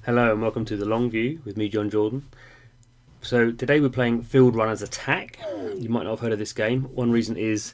Hello and welcome to The Long View with me, John Jordan. So today we're playing Fieldrunners Attack. You might not have heard of this game. One reason is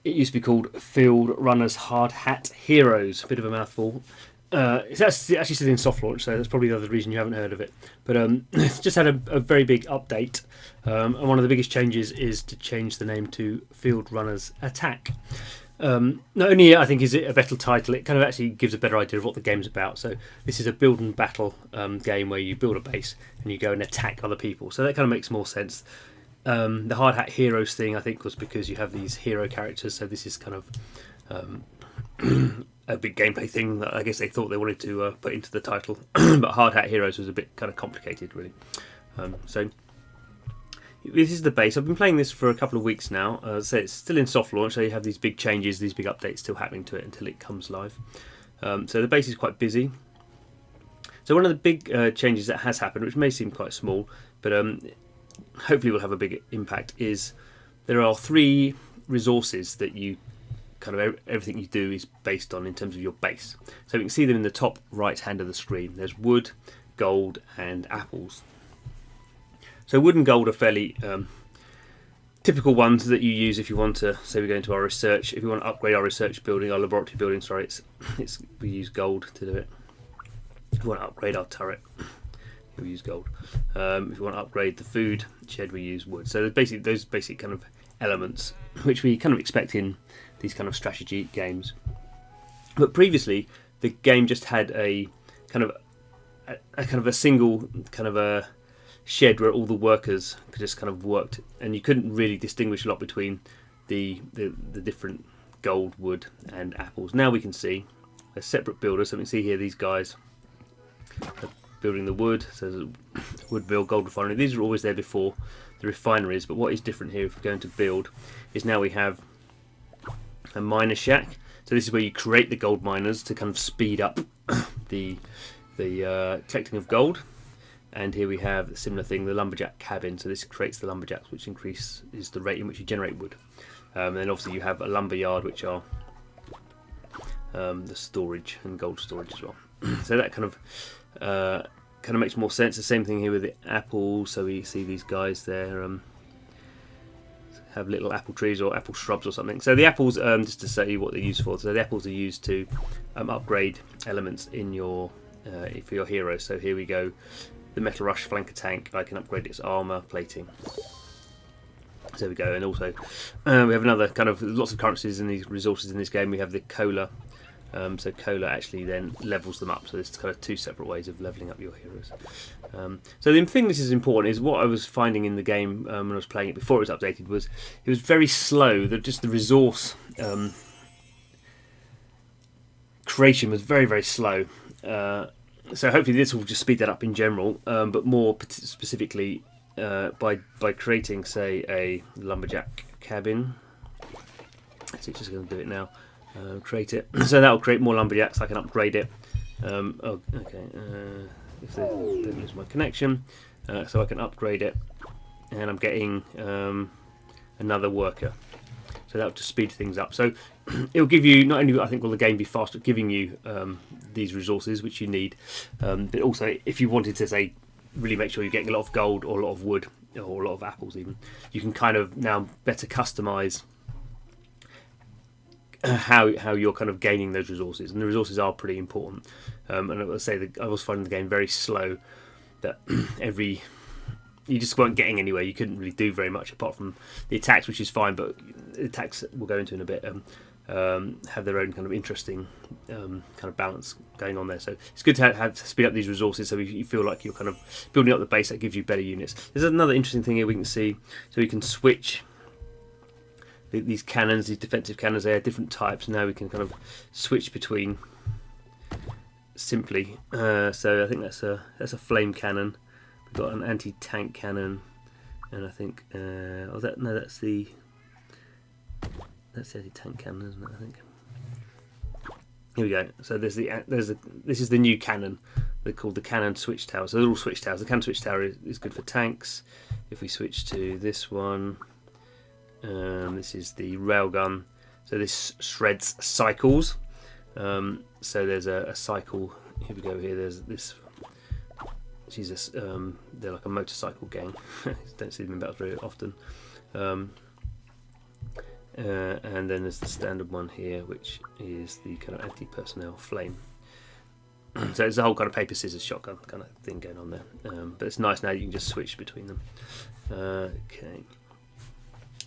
it used to be called Fieldrunners Hard Hat Heroes. A bit of a mouthful. It's actually still in soft launch, so that's probably the other reason you haven't heard of it. But it's just had a very big update, and one of the biggest changes is to change the name to Fieldrunners Attack. Not only I think is it a better title, it kind of actually gives a better idea of what the game's about. So this is a build and battle game where you build a base and you go and attack other people. So that kind of makes more sense. The hard hat heroes thing I think was because you have these hero characters. So this is kind of a big gameplay thing that I guess they thought they wanted to put into the title. But hard hat heroes was a bit kind of complicated really. So this is the base. I've been playing this for a couple of weeks now. So it's still in soft launch, so you have these big changes, these big updates still happening to it until it comes live. So the base is quite busy. So one of the big changes that has happened, which may seem quite small, but hopefully will have a big impact, is there are 3 resources that you kind of everything you do is based on in terms of your base. So you can see them in the top right hand of the screen. There's wood, gold, and apples. So wood and gold are fairly typical ones that you use if you want to, say we go into our research, if you want to upgrade our research building, our laboratory building, sorry, we use gold to do it. If you want to upgrade our turret, we use gold. If you want to upgrade the food shed, we use wood. So there's basically those basic kind of elements which we kind of expect in these kind of strategy games. But previously, the game just had a kind of a single kind of a shed where all the workers just kind of worked, and you couldn't really distinguish a lot between the different gold, wood, and apples. Now we can see a separate builder. So we can see here these guys are building the wood. So there's a wood mill, gold refinery. These are always there before the refineries, but what is different here if we're going to build is now we have a miner shack. So this is where you create the gold miners to kind of speed up the collecting of gold. And here we have a similar thing, the lumberjack cabin. So this creates the lumberjacks, which increases the rate in which you generate wood. And then obviously you have a lumber yard, which are the storage and gold storage as well. So that kind of makes more sense. The same thing here with the apples. So we see these guys there have little apple trees or apple shrubs or something. So the apples, just to say what they're used for. So the apples are used to upgrade elements in your for your heroes. So here we go. The Metal Rush flanker tank, I can upgrade its armour plating. So there we go, and also we have another kind of lots of currencies in these resources in this game. We have the cola, so cola actually then levels them up. So there's kind of 2 separate ways of levelling up your heroes. So the thing this is important is what I was finding in the game when I was playing it before it was updated was it was very slow. Just the resource creation was very, very slow. So hopefully this will just speed that up in general, but more specifically by creating, say, a lumberjack cabin. So it's just going to do it now. Create it. So that will create more lumberjacks. I can upgrade it. Oh, okay. If they don't lose my connection, so I can upgrade it, and I'm getting another worker. So that will just speed things up. So it will give you, not only I think will the game be faster at giving you these resources which you need, but also if you wanted to say really make sure you're getting a lot of gold or a lot of wood or a lot of apples even, you can kind of now better customize how you're kind of gaining those resources, and the resources are pretty important. And I would say that I was finding the game very slow, that you just weren't getting anywhere. You couldn't really do very much apart from the attacks, which is fine, but the attacks we'll go into in a bit have their own kind of interesting kind of balance going on there. So it's good to have to speed up these resources so you feel like you're kind of building up the base. That gives you better units. There's another interesting thing here we can see. So we can switch these cannons, these defensive cannons. They are different types. Now we can kind of switch between simply. So I think that's a flame cannon. We've got an anti-tank cannon, and I think that's the anti-tank cannon, isn't it? I think. Here we go. So this is the new cannon. They're called the cannon switch tower. So they're all switch towers. The cannon switch tower is good for tanks. If we switch to this one, this is the railgun. So this shreds cycles. So there's a cycle. Here we go. Here there's this which is they're like a motorcycle gang. Don't see them in battles very often. And then there's the standard one here, which is the kind of anti-personnel flame. So it's a whole kind of paper scissors shotgun kind of thing going on there. But it's nice now you can just switch between them. Okay.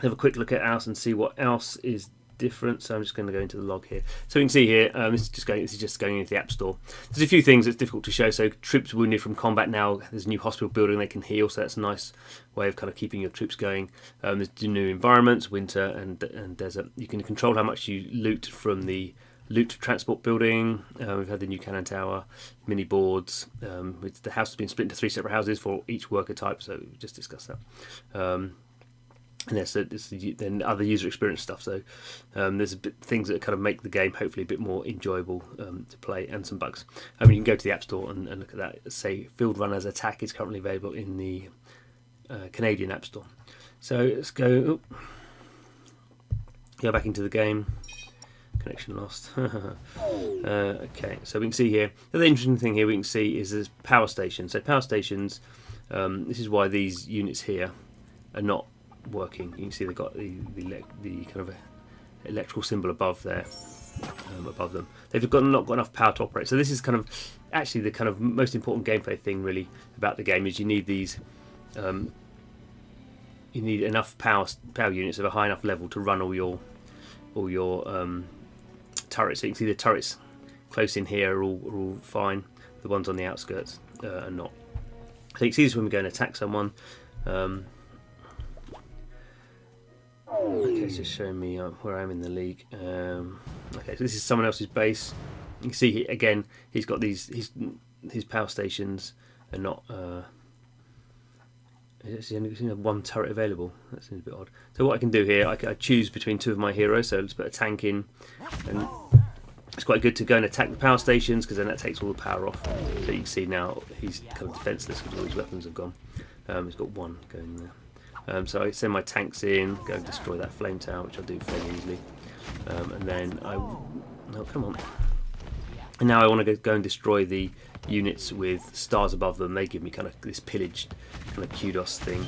Have a quick look at else and see what else is different. So I'm just going to go into the log here. So we can see here, this is just going into the App Store. There's a few things that's difficult to show. So troops wounded from combat now. There's a new hospital building they can heal, so that's a nice way of kind of keeping your troops going. There's new environments, winter and desert. You can control how much you loot from the loot transport building. We've had the new cannon tower, mini boards. The house has been split into 3 separate houses for each worker type. So we just discussed that. And there's then other user experience stuff. So there's things that kind of make the game hopefully a bit more enjoyable to play, and some bugs. You can go to the App Store and look at that. Say Fieldrunners Attack is currently available in the Canadian App Store. So let's go back into the game. Connection lost. Okay, so we can see here. The other interesting thing here we can see is there's power stations. So power stations. This is why these units here are not working. You can see they've got the kind of electrical symbol above there, above them. They've not got enough power to operate. So this is kind of actually the kind of most important gameplay thing really about the game is you need these. You need enough power units of a high enough level to run all your turrets. So you can see the turrets close in here are all fine. The ones on the outskirts are not. So you can see this when we go and attack someone. Okay, it's just showing me where I am in the league. Okay, so this is someone else's base. You can see again he's got his power stations are not. There's only one turret available. That seems a bit odd. So what I can do here, I choose between 2 of my heroes. So let's put a tank in, and it's quite good to go and attack the power stations because then that takes all the power off. So you can see now he's kind of defenseless because all his weapons have gone. He's got one going there. So I send my tanks in, go and destroy that flame tower, which I'll do fairly easily. And then come on. And now I want to go and destroy the units with stars above them. They give me kind of this pillaged kind of kudos thing.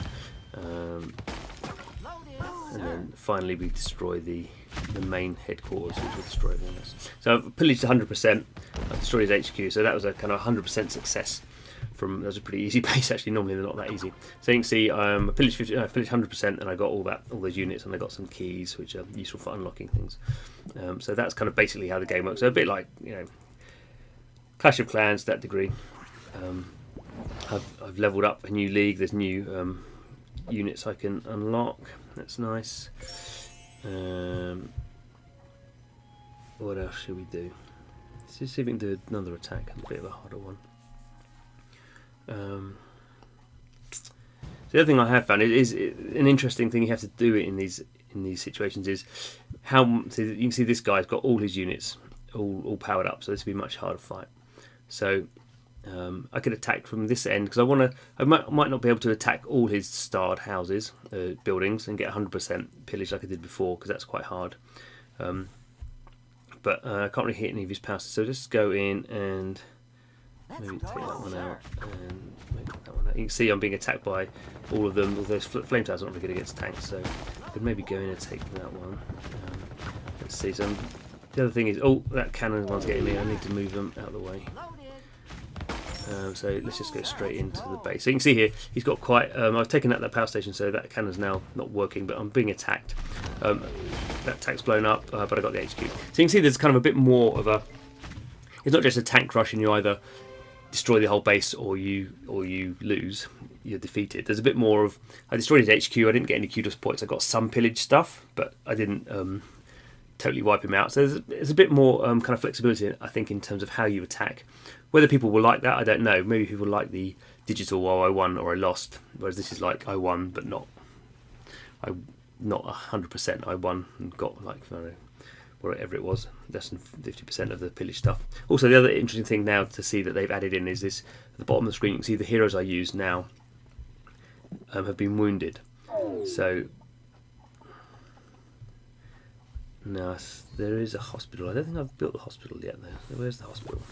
And then finally we destroy the main headquarters, which will destroy everything else. So I've pillaged 100%. I've destroyed his HQ. So that was a kind of 100% success. That was a pretty easy base actually. Normally they're not that easy. So you can see I pillaged 100%, and I got all those units, and I got some keys which are useful for unlocking things. So that's kind of basically how the game works. So a bit like Clash of Clans to that degree. I've leveled up a new league. There's new units I can unlock. That's nice. What else should we do? Let's see if we can do another attack. A bit of a harder one. The other thing I have found is an interesting thing you have to do in these situations is how. So you can see this guy's got all his units all powered up, so this will be a much harder fight. So I could attack from this end because I might not be able to attack all his starred houses, buildings, and get 100% pillage like I did before because that's quite hard. But I can't really hit any of his power. So just go in and maybe take that one out and maybe that one out. You can see I'm being attacked by all of them. All those flame towers are not very good against tanks, so I could maybe go in and take that one. Let's see. So the other thing is, that cannon one's getting me. I need to move them out of the way. So let's just go straight into the base. So you can see here, he's got quite. I've taken out that power station, so that cannon's now not working. But I'm being attacked. That attack's blown up, but I got the HQ. So you can see there's kind of a bit more of a. It's not just a tank rush, and you either destroy the whole base or you lose. You're defeated. There's a bit more of. I destroyed his HQ. I didn't get any kudos points. I got some pillage stuff, but I didn't totally wipe him out. So there's a bit more kind of flexibility, I think, in terms of how you attack. Whether people will like that, I don't know. Maybe people like the digital, I won or I lost, whereas this is like I won, but not 100%. I won and got like, I don't know, whatever it was, less than 50% of the pillage stuff. Also, the other interesting thing now to see that they've added in is this, at the bottom of the screen, you can see the heroes I use now have been wounded. So now there is a hospital. I don't think I've built the hospital yet though. So where's the hospital?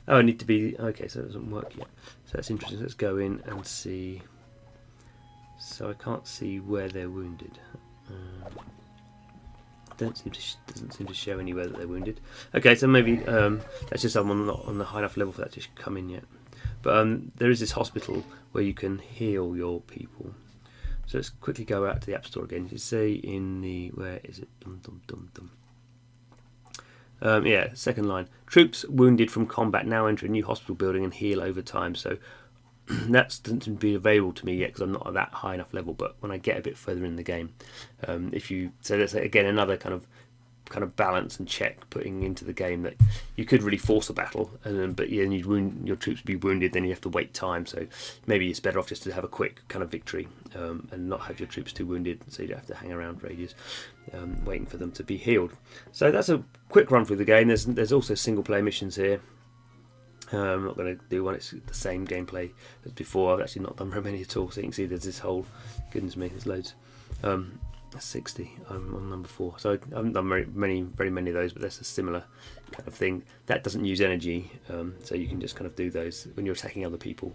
Oh, I need to be... Okay, so it doesn't work yet. So that's interesting. Let's go in and see. So I can't see where they're wounded. Doesn't seem to show anywhere that they're wounded. Okay, so maybe that's just someone not on the high enough level for that to come in yet. But there is this hospital where you can heal your people. So let's quickly go out to the App Store again. You say in the... Where is it? Yeah, second line. Troops wounded from combat now enter a new hospital building and heal over time. So that doesn't be available to me yet because I'm not at that high enough level. But when I get a bit further in the game, so that's again another kind of balance and check putting into the game that you could really force a battle, but yeah, your troops be wounded, then you have to wait time. So maybe it's better off just to have a quick kind of victory and not have your troops too wounded, so you don't have to hang around for ages waiting for them to be healed. So that's a quick run through the game. There's also single player missions here. I'm not going to do one. It's the same gameplay as before. I've actually not done very many at all. So you can see there's this whole, goodness me, there's loads. 60. I'm on number 4. So I haven't done very many of those, but that's a similar kind of thing. That doesn't use energy, so you can just kind of do those when you're attacking other people.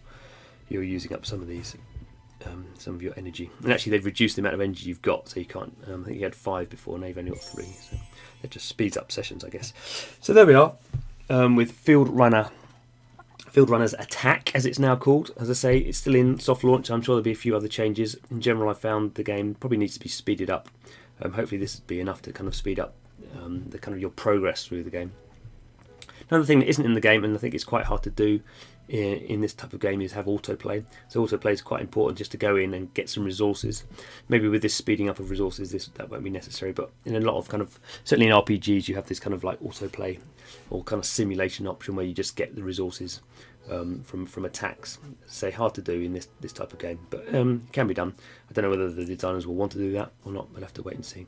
You're using up some of these, some of your energy. And actually, they've reduced the amount of energy you've got, so you can't. I think you had 5 before, now you've only got 3. So it just speeds up sessions, I guess. So there we are with Fieldrunners Attack, as it's now called. As I say, it's still in soft launch. I'm sure there'll be a few other changes. In general, I found the game probably needs to be speeded up. Hopefully this will be enough to kind of speed up the kind of your progress through the game. Another thing that isn't in the game, and I think it's quite hard to do in this type of game, is have autoplay. So autoplay is quite important, just to go in and get some resources. Maybe with this speeding up of resources, that won't be necessary. But in a lot of kind of, certainly in RPGs, you have this kind of like autoplay or kind of simulation option where you just get the resources from attacks. Say hard to do in this type of game, but it can be done. I don't know whether the designers will want to do that or not. We'll have to wait and see.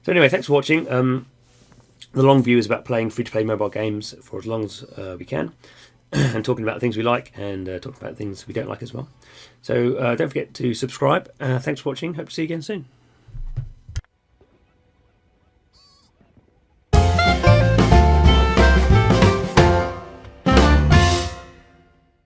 So anyway, thanks for watching. The long view is about playing free-to-play mobile games for as long as we can, and talking about things we like and talking about things we don't like as well. So don't forget to subscribe. Thanks for watching. Hope to see you again soon.